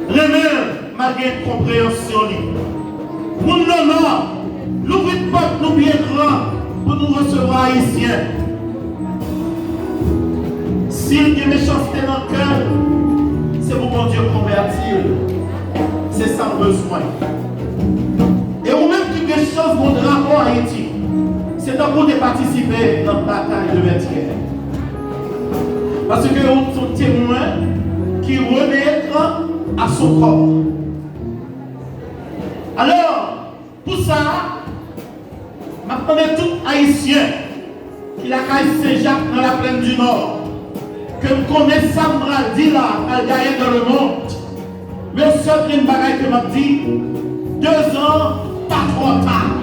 remède malgré compréhension. Mon nom, l'ouvrir porte nous bien grand pour nous recevoir haïtiens. S'il y a méchanceté dans le cœur, c'est pour mon Dieu convertir. C'est sans besoin. Et ou même qui quelque chose mon drapeau en Haïti, c'est un coup de participer dans la bataille de vêtements. Parce que nous sommes témoins qui renaîtront à son corps. Alors, pour ça, je connais tout Haïtien qui a caille Saint-Jacques dans la plaine du Nord, que je connais Sandra dit là, elle gagne dans le monde. Mais le seul une bagaille que m'a dit, 2 ans, pas trop tard.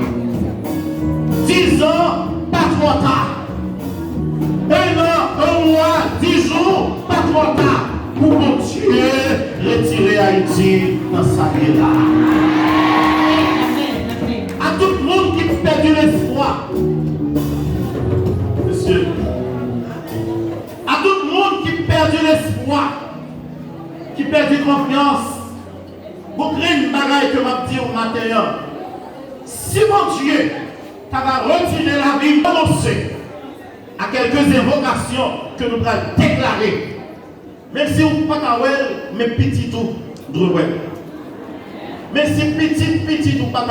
10 ans, pas trop tard. 1 an, 1 mois, 10 jours, pas trop tard. Pour continuer à retirer Haïti dans sa vie là. À tout le monde qui a perdu l'espoir. Monsieur. À tout le monde qui a perdu l'espoir. Qui a perdu confiance. Vous créez une bagaille que m'a dit au matin. Si mon Dieu va retirer la vie, annoncer à quelques invocations que nous allons déclarer. Même si vous ne pouvez pas, mais petit tout, droit. Mais si petit ou pas,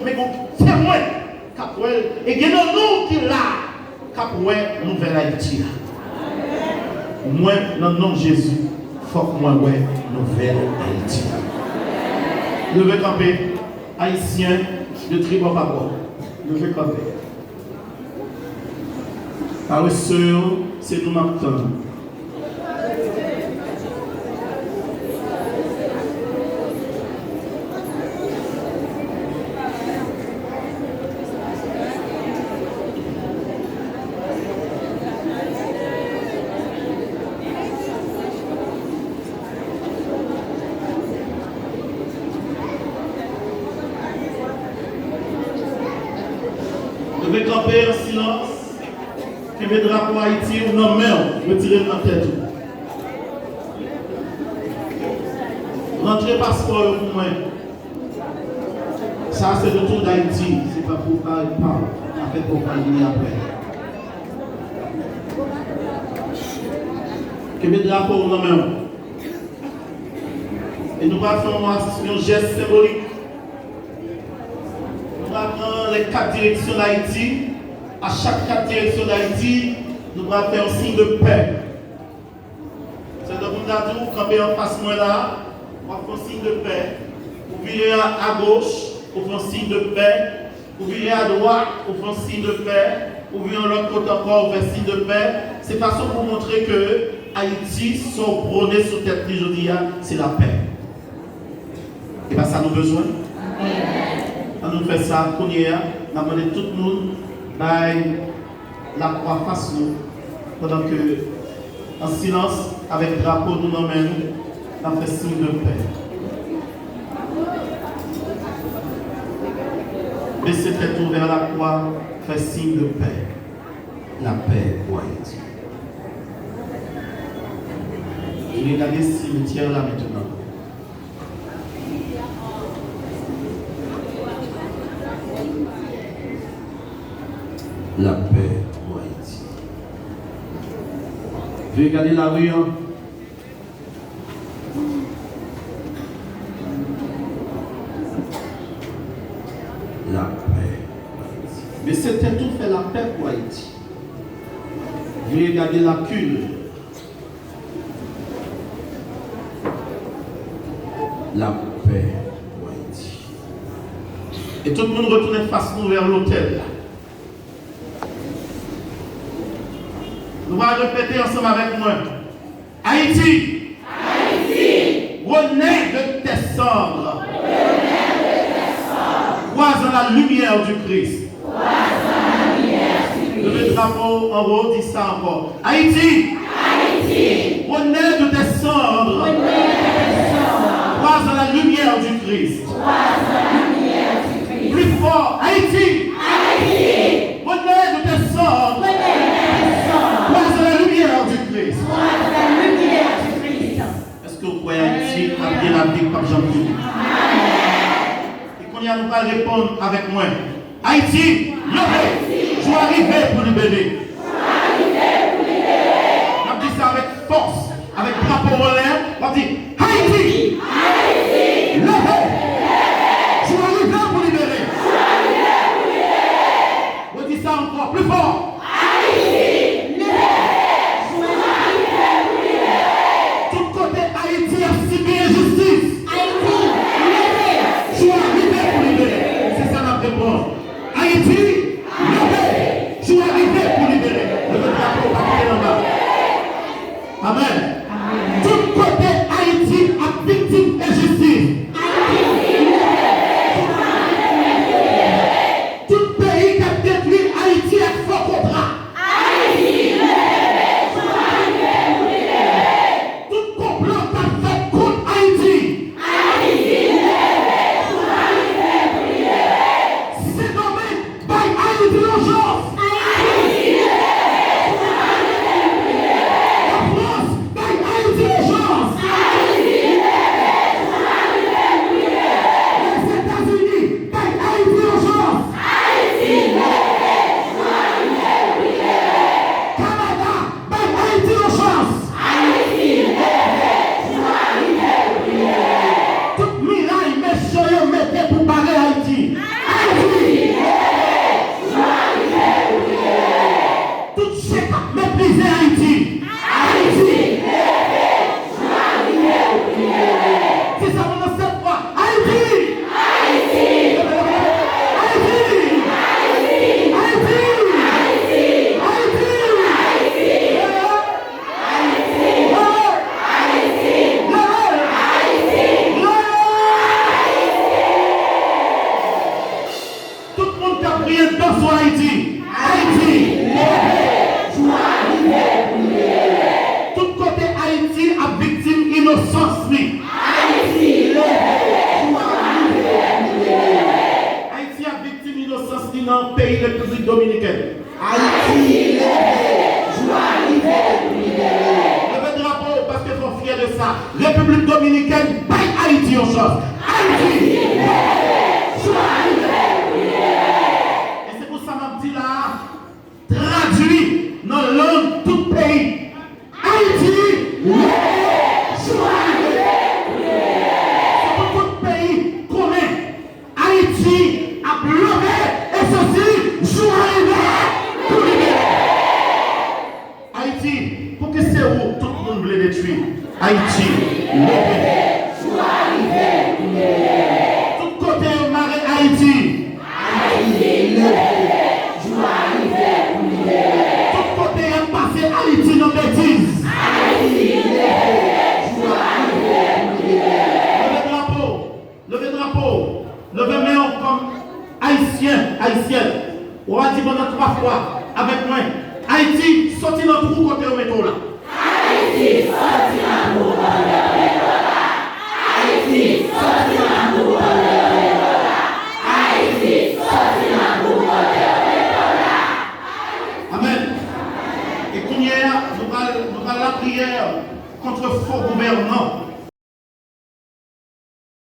mais vous témoin, et que nous qui là, capoué, nouvelle Haïti. Moi, dans le nom de Jésus, il faut que moi, nouvelle Haïti. Levez camper, haïtien de tribu Papa. Levez camper. Par le sœur, c'est nous maintenant. Devez camper en silence, que mes drapeaux Haïti ou non même, retirez dans la tête. Rentrez passeport pour moi. Ça c'est le tour d'Haïti, c'est pas pour parler, pas pour parler après. Que mes drapeaux non même. Et nous allons faire un geste symbolique. Les 4 directions d'Haïti, à chaque 4 directions d'Haïti, nous allons faire un signe de paix. C'est donc nous allons camper en face moi là, on va faire un signe de paix. Vous virez à gauche, on fait un signe de paix. Vous virez à droite, on fait un signe de paix. Vous virez à l'autre côté encore, on fait un signe de paix. C'est façon pour montrer que Haïti, son prôné sur tête aujourd'hui, c'est la paix. Et bien ça nous besoin. On nous fait ça, qu'on y a, on a demandé tout le monde la croix face nous, pendant que, en silence, avec le drapeau, nous nous mêmes, on a fait signe de paix. Baissez tête vers la croix, fait signe de paix. La paix pour Haïti. Je vais regarder ce cimetière là maintenant. La paix pour Haïti. Je vais regarder la rue. La paix pour Haïti. Mais c'était tout fait la paix pour Haïti. Je vais regarder la cule. La paix pour Haïti. Et tout le monde retourne face nous vers l'hôtel. Nous allons répéter ensemble avec moi. Haïti. Haïti. Renaît de tes cendres. Croise dans la lumière du Christ. Le drapeau en haut dit ça encore. Haïti. Haïti. Renaît de tes cendres. Croise dans la lumière du Christ. Plus fort. Haïti. Haïti. Renaît de tes cendres. Croise dans la lumière du Christ. Est-ce que vous croyez Haïti? a bien la vie comme Jean-Pierre. Et qu'on y a, nous pas répondre avec moi. Haïti, levez, je vais arriver pour libérer. On dit ça avec force, avec drapeau en l'air. On dit Haïti, levez, je vais arriver pour libérer. On dit ça encore plus fort. Haïti, levez, je vais arriver pour libérer. Tout côté Haïti a subi injustice. Haïti, levez, je vais arriver pour libérer. C'est ça la réponse. Haïti, levez, je vais arriver pour libérer. Le drapeau va quitter en bas. Amen. Tout côté Haïti a victime d'injustice. Tout pays qui a détruit Haïti a fort contrat. Tout complot qui a fait contre Haïti. C'est nommé by Haïti l'urgence. République dominicaine, pas Haïti en chose. Haïti! Et c'est pour ça que je dis là, traduit dans la langue tout pays. Haïti! C'est pour tout pays connaît. Haïti a pleuré et ceci, jour arrivé pour libérer. Haïti, pour que c'est où tout le monde veut détruire. Haïti, levez. Tout côté marée Haïti. Haïti, levez. Tout côté est passé Haïti dans bêtise. Haïti, levez drapeau, levez main comme haïtienne. On va dire pendant 3 fois avec moi. Haïti, sorti dans tout côté au métro là. Haïti, sorti dans tout côté au métro là. Haïti, sorti dans tout côté au métro là. Haïti, sorti dans tout côté au métro là. Amen. Et qu'on y est, nous allons la prière contre faux gouvernement.